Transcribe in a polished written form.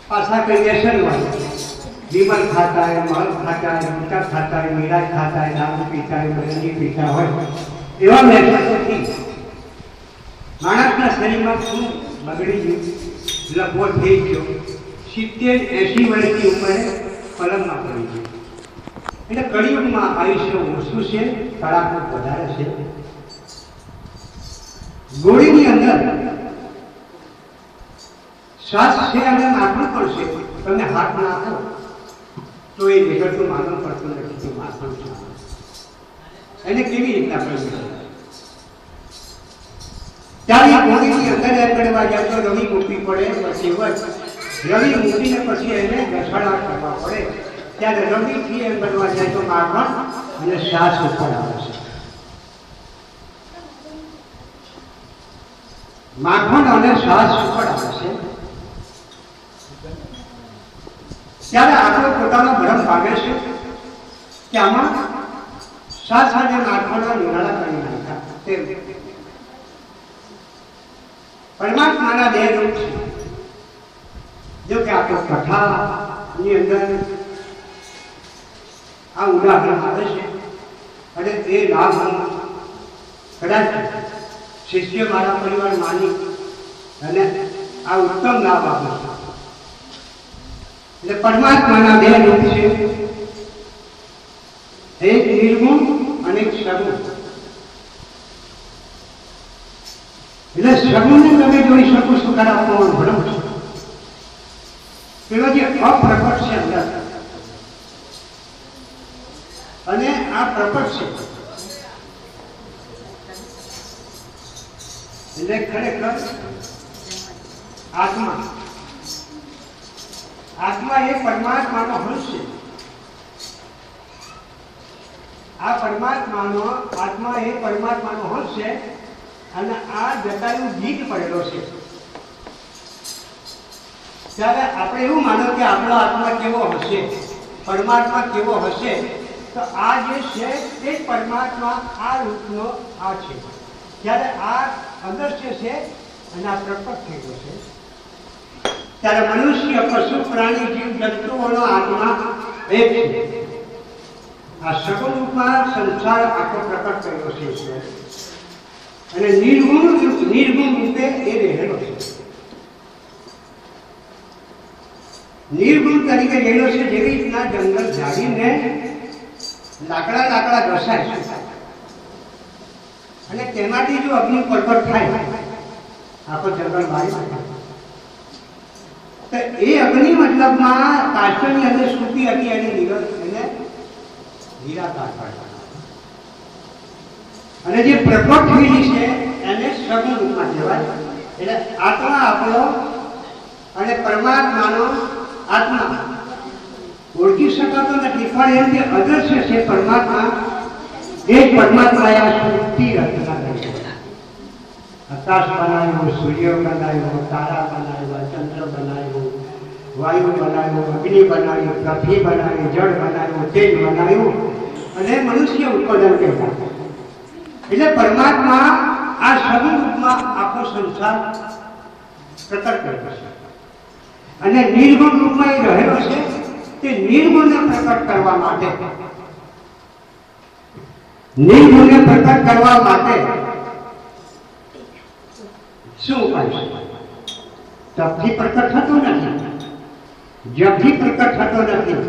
पासा कंजेशन वाला विमल खाता है, मल खाता है, मीठा खाता है, मीरा खाता है, दारू पीता है, बरंजी पीता હોય એવા મેસેજોથી માણસના શરીરમાં શું બગડી ગયું, લગવો થઈ ગયો, 70-80 વર્ષની ઉંમરે પલંગમાં પડી ગયો. એટલે કળિયુગમાં આયુષ્ય ઓછું છે, કળાકૃત વધારે છે. ગોળીની અંદર શ્વાસ છે અને નાખવું પડશે. તમે હાથ નાખો તો એ નિગળતું માનવું પડતું નથી કે માથું છે. એને કેવી રીતના કરી ત્યારે ગોળીની અંદર કરવા જાય તો રવિ મૂકવી પડે, પછી રવિ મૂકીને પછી એને ઘસાડા કરવા પડે. ત્યારે રવિથી એમ બનવા જાય તો માખણ અને શ્વાસ ઉપર આવે છે. માખણ અને શ્વાસ ઉપર આવે છે. ત્યારે આપણો પોતાનો ભ્રમ ભાગે છે કે આમાં શ્વાસ અને માખણના નિરાળા કરી નાખ્યા. પરમાત્માના બે રૂપ છે. જો કે આપણે કથાની અંદર આ ઉદાહરણ આવે છે અને તે લાભ કદાચ શિષ્ય મારા પરિવાર માની અને આ ઉત્તમ લાભ આપે છે. એટલે પરમાત્માના બે રૂપ છે, એક નિર્ગુણ અને એક સગુણ. એટલે સગુણને તમે જોઈ શકો છો ખરા કોણ ભરમ છે. પેલો જે અપ્રકટ છે અંદર અને આ પ્રકટ છે. એટલે ખરેખર આત્મા આત્મા એ પરમાત્માનો અંશ છે. આ પરમાત્માનો આત્મા એ પરમાત્માનો અંશ છે અને આ જટાયું ગીત પડેલો છે. ત્યારે આપણે એવું માનો કે આપણો આત્મા કેવો હશે, પરમાત્મા કેવો હશે, તો આ જે છે તે પરમાત્મા આ રૂપનો આ છે. જ્યારે આ અદૃશ્ય છે અને આ પ્રકટ થયેલો છે. ત્યારે મનુષ્ય, પશુ, પ્રાણી, જીવ જંતુઓનો આત્મા એક છે. આ સગુણ રૂપમાં સંસાર આખો પ્રકટ થયેલો છે અને નિર્ગુણ રૂપે એ રહેલો છે. નિર્ગુણ તરીકે રહેલો છે. જેવી રીતના જંગલ ઝાડીને લાકડા ઘસાય છે અને તેમાંથી જો અગ્નિ પ્રગટ થાય, આખો જંગલ બાળી તો એ અગ્નિ મતલબમાં કાષ્ટની અંદર સૂકી હતી અને નિરાકાર અને જે પ્રકટ થયેલી છે એને સગુણ રૂપમાં કહેવાય. એટલે આત્મા આપણો અને પરમાત્માનો આત્મા ઓળખી શકાતો નથી, પણ એમ કે અદૃશ્ય છે પરમાત્મા. એ પરમાત્માએ આ સૃષ્ટિ રચના કરી. આકાશ બનાવ્યો, સૂર્ય બનાવ્યો, તારા બનાવ્યા, ચંદ્ર બનાવ્યો, વાયુ બનાવ્યો, અગ્નિ બનાવ્યો, પૃથ્વી બનાવી, જળ બનાવ્યું, તેજ બનાવ્યું અને મનુષ્ય ઉત્પાદન કર્યા. એટલે પરમાત્મા આ સગુણ રૂપમાં આખો સંસાર પ્રકટ કર્યો છે અને નિર્ગુણ રૂપમાં એ રહેલો છે. તે નિર્ગુણને પ્રકટ કરવા માટે શું ઉપાય છે? તપથી પ્રકટ થતો નથી, જપથી પ્રકટ થતો નથી,